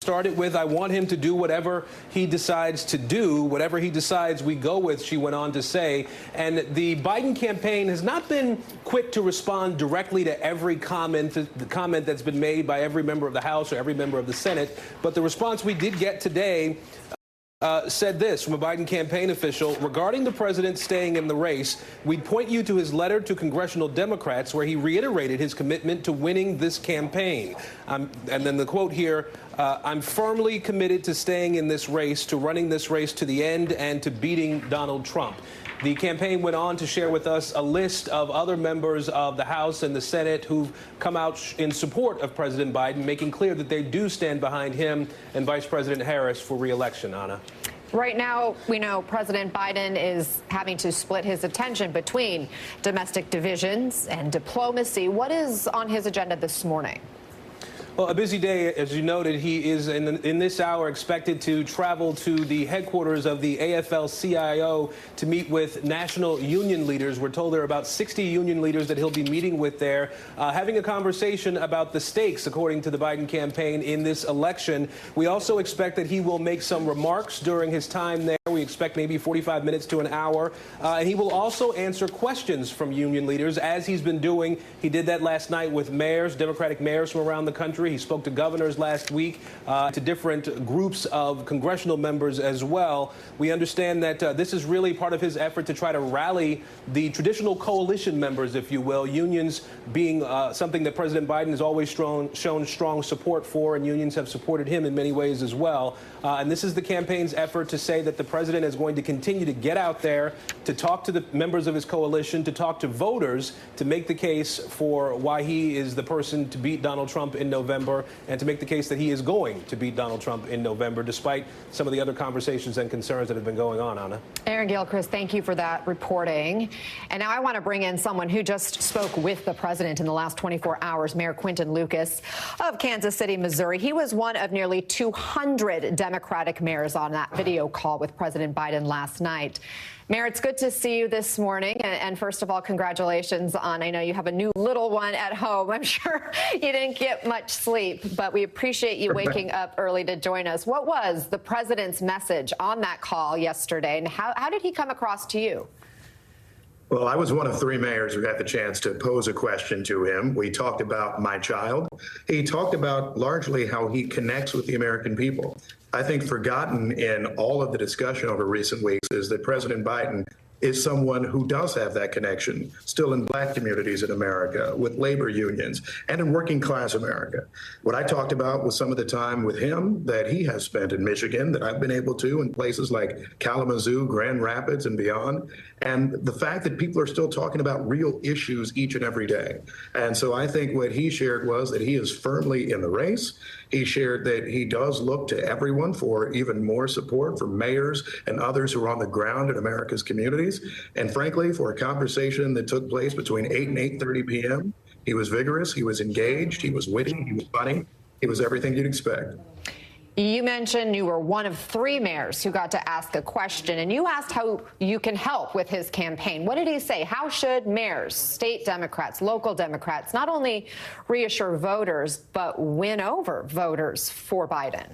Started with, I want him to do whatever he decides to do, whatever he decides we go with, she went on to say. And the Biden campaign has not been quick to respond directly to every comment, the comment that's been made by every member of the House or every member of the Senate. But the response we did get today said this from a Biden campaign official: regarding the president staying in the race, we'd point you to his letter to congressional Democrats where he reiterated his commitment to winning this campaign. And then the quote here, I'm firmly committed to staying in this race, to running this race to the end and to beating Donald Trump. The campaign went on to share with us a list of other members of the House and the Senate who've come out in support of President Biden, making clear that they do stand behind him and Vice President Harris for re-election. Anna. Right now, we know President Biden is having to split his attention between domestic divisions and diplomacy. What is on his agenda this morning? Well, a busy day, as you noted. He is in this hour expected to travel to the headquarters of the AFL-CIO to meet with national union leaders. We're told there are about 60 union leaders that he'll be meeting with there, having a conversation about the stakes, according to the Biden campaign, in this election. We also expect that he will make some remarks during his time there. We expect maybe 45 minutes to an hour. And he will also answer questions from union leaders, as he's been doing. He did that last night with mayors, Democratic mayors from around the country. He spoke to governors last week, to different groups of congressional members as well. We understand that this is really part of his effort to try to rally the traditional coalition members, if you will, unions being something that President Biden has always shown strong support for, and unions have supported him in many ways as well. And this is the campaign's effort to say that the president is going to continue to get out there, to talk to the members of his coalition, to talk to voters, to make the case for why he is the person to beat Donald Trump in November, and to make the case that he is going to beat Donald Trump in November, despite some of the other conversations and concerns that have been going on, Anna. Aaron Gilchrist, thank you for that reporting. And now I want to bring in someone who just spoke with the president in the last 24 hours, Mayor Quinton Lucas of Kansas City, Missouri. He was one of nearly 200 Democratic mayors on that video call with President Biden last night. Mayor, it's good to see you this morning. And first of all, congratulations on, I know you have a new little one at home. I'm sure you didn't get much sleep, but we appreciate you waking up early to join us. What was the president's message on that call yesterday, and how did he come across to you? Well, I was one of three mayors who got the chance to pose a question to him. We talked about my child. He talked about largely how he connects with the American people. I think forgotten in all of the discussion over recent weeks is that President Biden is someone who does have that connection still in black communities in America, with labor unions, and in working class America. What I talked about was some of the time with him that he has spent in Michigan that I've been able to in places like Kalamazoo, Grand Rapids, and beyond. And the fact that people are still talking about real issues each and every day. And so I think what he shared was that he is firmly in the race. He shared that he does look to everyone for even more support from mayors and others who are on the ground in America's communities. And frankly, for a conversation that took place between 8 and 8:30 p.m., he was vigorous, he was engaged, he was witty, he was funny, he was everything you'd expect. You mentioned you were one of three mayors who got to ask a question, and you asked how you can help with his campaign. What did he say? How should mayors, state Democrats, local Democrats, not only reassure voters, but win over voters for Biden?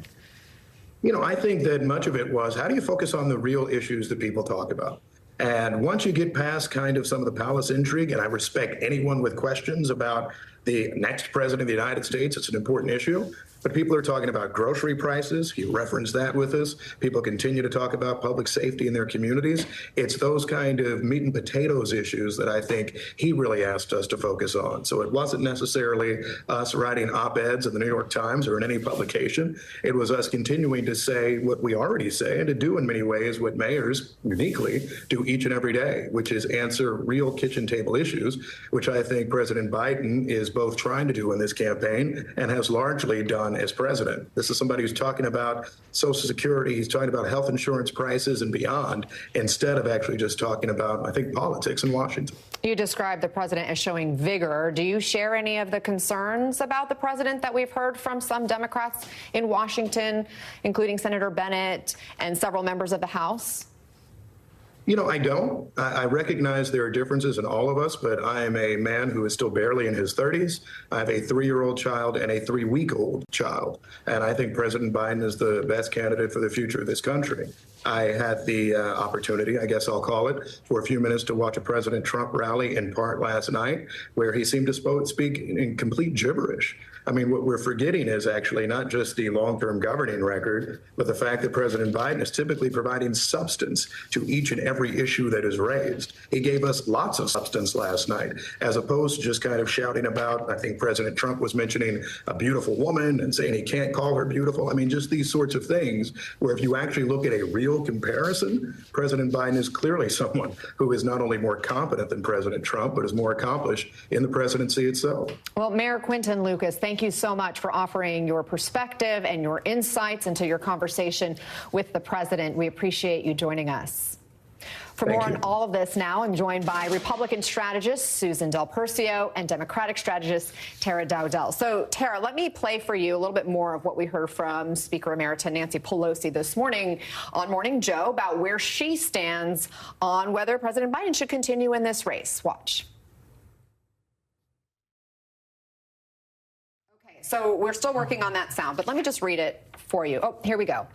You know, I think that much of it was, how do you focus on the real issues that people talk about? And once you get past kind of some of the palace intrigue, and I respect anyone with questions about the next president of the United States, it's an important issue. But people are talking about grocery prices. He referenced that with us. People continue to talk about public safety in their communities. It's those kind of meat and potatoes issues that I think he really asked us to focus on. So it wasn't necessarily us writing op-eds in the New York Times or in any publication. It was us continuing to say what we already say and to do in many ways what mayors uniquely do each and every day, which is answer real kitchen table issues, which I think President Biden is both trying to do in this campaign and has largely done as president. This is somebody who's talking about Social Security. He's talking about health insurance prices and beyond, instead of actually just talking about, I think, politics in Washington. You described the president as showing vigor. Do you share any of the concerns about the president that we've heard from some Democrats in Washington, including Senator Bennett and several members of the House? I don't. I recognize there are differences in all of us, but I am a man who is still barely in his 30s. I have a 3-year-old child and a 3-week-old child. And I think President Biden is the best candidate for the future of this country. I had the opportunity, I guess I'll call it, for a few minutes to watch a President Trump rally in part last night, where he seemed to speak in complete gibberish. I mean, what we're forgetting is actually not just the long-term governing record, but the fact that President Biden is typically providing substance to each and every issue that is raised. He gave us lots of substance last night, as opposed to just kind of shouting about, I think President Trump was mentioning a beautiful woman and saying he can't call her beautiful. I mean, just these sorts of things where if you actually look at a real comparison, President Biden is clearly someone who is not only more competent than President Trump, but is more accomplished in the presidency itself. Well, Mayor Quinton Lucas, thank you so much for offering your perspective and your insights into your conversation with the president. We appreciate you joining us. For more on all of this now, I'm joined by Republican strategist Susan Del Percio and Democratic strategist Tara Dowdell. So, Tara, let me play for you a little bit more of what we heard from Speaker Emerita Nancy Pelosi this morning on Morning Joe about where she stands on whether President Biden should continue in this race. Watch. Okay, so we're still working on that sound, but let me just read it for you. Oh, here we go.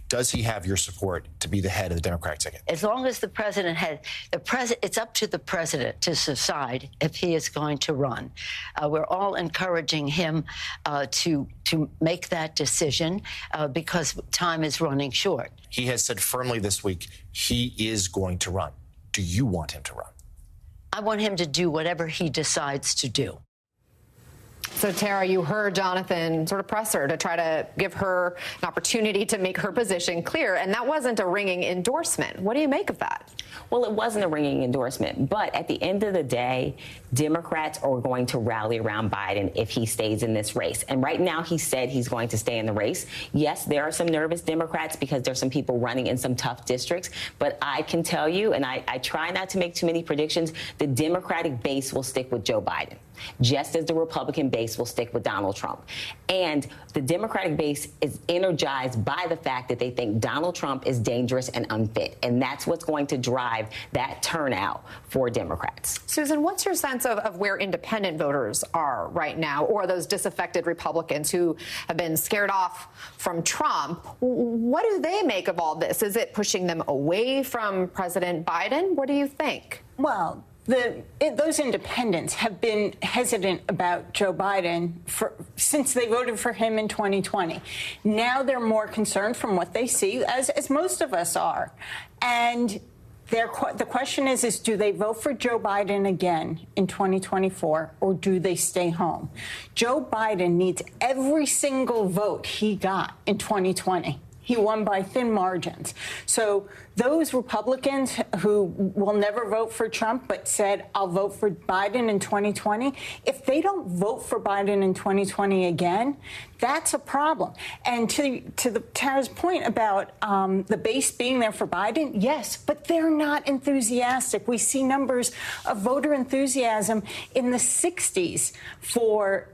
Does he have your support to be the head of the Democratic ticket? As long as the president has it's up to the president to decide if he is going to run. We're all encouraging him to make that decision because time is running short. He has said firmly this week he is going to run. Do you want him to run? I want him to do whatever he decides to do. So, Tara, you heard Jonathan sort of press her to try to give her an opportunity to make her position clear, and that wasn't a ringing endorsement. What do you make of that? Well, it wasn't a ringing endorsement, but at the end of the day, Democrats are going to rally around Biden if he stays in this race. And right now, he said he's going to stay in the race. Yes, there are some nervous Democrats because there's some people running in some tough districts, but I can tell you, and I try not to make too many predictions, the Democratic base will stick with Joe Biden, just as the Republican base will stick with Donald Trump. And the Democratic base is energized by the fact that they think Donald Trump is dangerous and unfit. And that's what's going to drive that turnout for Democrats. Susan, what's your sense of where independent voters are right now, or those disaffected Republicans who have been scared off from Trump? What do they make of all this? Is it pushing them away from President Biden? What do you think? Well, those independents have been hesitant about Joe Biden since they voted for him in 2020. Now they're more concerned from what they see, as most of us are. And the question is do they vote for Joe Biden again in 2024, or do they stay home? Joe Biden needs every single vote he got in 2020. He won by thin margins. So those Republicans who will never vote for Trump but said, I'll vote for Biden in 2020, if they don't vote for Biden in 2020 again, that's a problem. And to Tara's point about the base being there for Biden, yes, but they're not enthusiastic. We see numbers of voter enthusiasm in the 60s for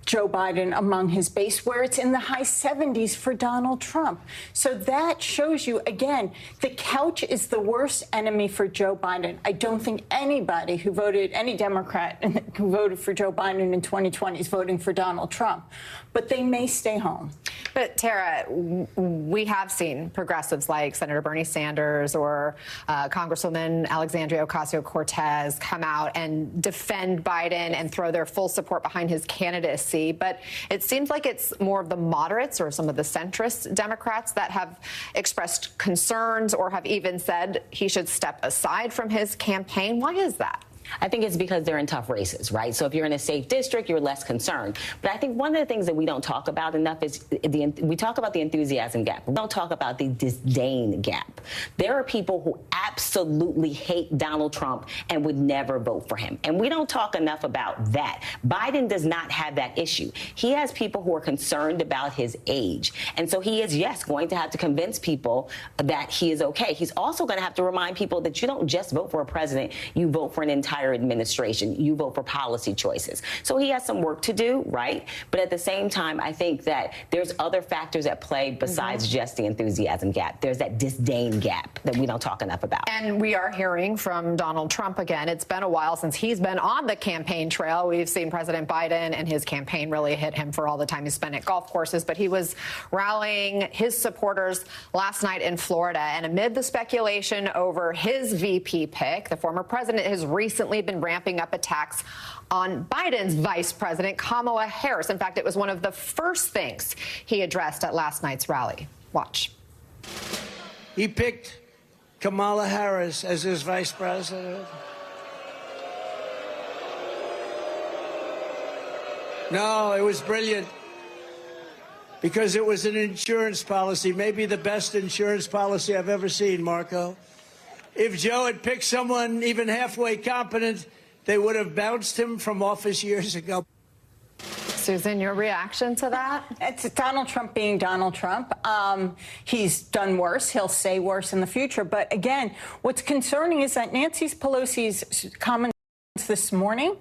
Joe Biden among his base, where it's in the high 70s for Donald Trump. So that shows you, again, the couch is the worst enemy for Joe Biden. I don't think anybody who voted, any Democrat who voted for Joe Biden in 2020 is voting for Donald Trump. But they may stay home. But, Tara, we have seen progressives like Senator Bernie Sanders or Congresswoman Alexandria Ocasio-Cortez come out and defend Biden and throw their full support behind his candidacy. But it seems like it's more of the moderates or some of the centrist Democrats that have expressed concerns or have even said he should step aside from his campaign. Why is that? I think it's because they're in tough races, right? So if you're in a safe district, you're less concerned. But I think one of the things that we don't talk about enough is we talk about the enthusiasm gap. We don't talk about the disdain gap. There are people who absolutely hate Donald Trump and would never vote for him. And we don't talk enough about that. Biden does not have that issue. He has people who are concerned about his age. And so he is, yes, going to have to convince people that he is okay. He's also going to have to remind people that you don't just vote for a president, you vote for an entire entire administration. You vote for policy choices. So he has some work to do, right? But at the same time, I think that there's other factors at play besides just the enthusiasm gap. There's that disdain gap that we don't talk enough about. And we are hearing from Donald Trump again. It's been a while since he's been on the campaign trail. We've seen President Biden and his campaign really hit him for all the time he spent at golf courses, but he was rallying his supporters last night in Florida. And amid the speculation over his VP pick, the former president has recently been ramping up attacks on Biden's vice president, Kamala Harris. In fact, it was one of the first things he addressed at last night's rally. Watch. He picked Kamala Harris as his vice president. No, it was brilliant because it was an insurance policy, maybe the best insurance policy I've ever seen, Marco. If Joe had picked someone even halfway competent, they would have bounced him from office years ago. Susan, your reaction to that? It's Donald Trump being Donald Trump. He's done worse. He'll say worse in the future. But again, what's concerning is that Nancy Pelosi's comments this morning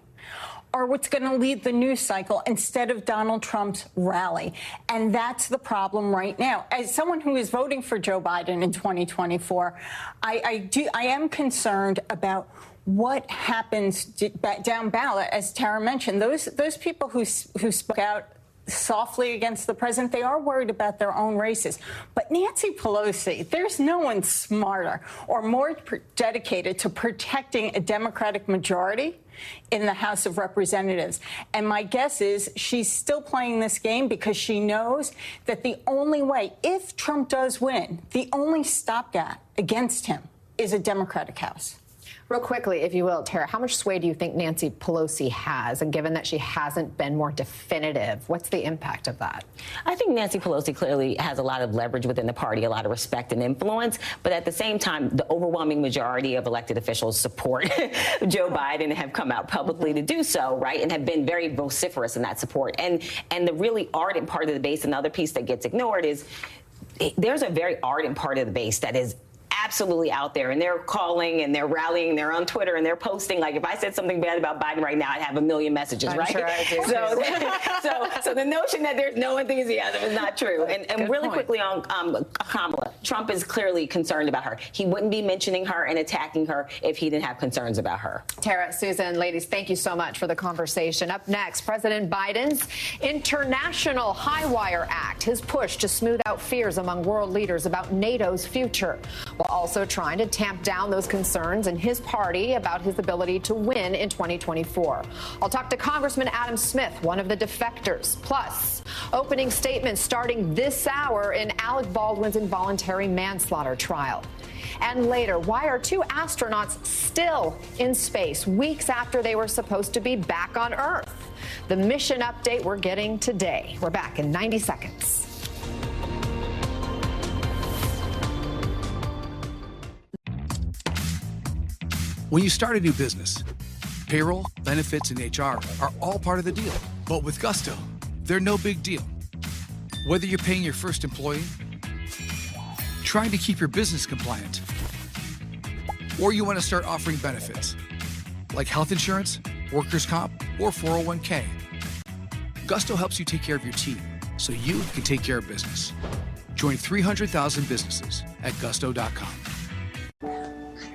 are what's going to lead the news cycle instead of Donald Trump's rally. And that's the problem right now. As someone who is voting for Joe Biden in 2024, I am concerned about what happens down ballot. As Tara mentioned, those people who spoke out softly against the president, they are worried about their own races. But Nancy Pelosi, there's no one smarter or more dedicated to protecting a Democratic majority in the House of Representatives. And my guess is she's still playing this game because she knows that the only way, if Trump does win, the only stopgap against him is a Democratic House. Real quickly, if you will, Tara, how much sway do you think Nancy Pelosi has? And given that she hasn't been more definitive, what's the impact of that? I think Nancy Pelosi clearly has a lot of leverage within the party, a lot of respect and influence. But at the same time, the overwhelming majority of elected officials support Joe Biden and have come out publicly to do so, right, and have been very vociferous in that support. And the really ardent part of the base, another piece that gets ignored, is there's a very ardent part of the base that is absolutely out there, and they're calling and they're rallying, they're on Twitter and they're posting. Like, if I said something bad about Biden right now, I'd have a million messages, I'm right? Sure I do. So the notion that there's no enthusiasm is not true. And really quickly on Kamala, Trump is clearly concerned about her. He wouldn't be mentioning her and attacking her if he didn't have concerns about her. Tara, Susan, ladies, thank you so much for the conversation. Up next, President Biden's International Highwire Act, his push to smooth out fears among world leaders about NATO's future, while also trying to tamp down those concerns in his party about his ability to win in 2024. I'll talk to Congressman Adam Smith, one of the defectors. Plus, opening statements starting this hour in Alec Baldwin's involuntary manslaughter trial. And later, why are two astronauts still in space weeks after they were supposed to be back on Earth? The mission update we're getting today. We're back in 90 seconds. When you start a new business, payroll, benefits, and HR are all part of the deal. But with Gusto, they're no big deal. Whether you're paying your first employee, trying to keep your business compliant, or you want to start offering benefits like health insurance, workers' comp, or 401k, Gusto helps you take care of your team so you can take care of business. Join 300,000 businesses at gusto.com.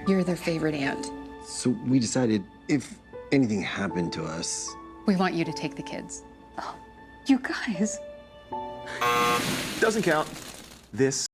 You're their favorite aunt. So we decided if anything happened to us, We want you to take the kids. Oh, you guys. doesn't count. This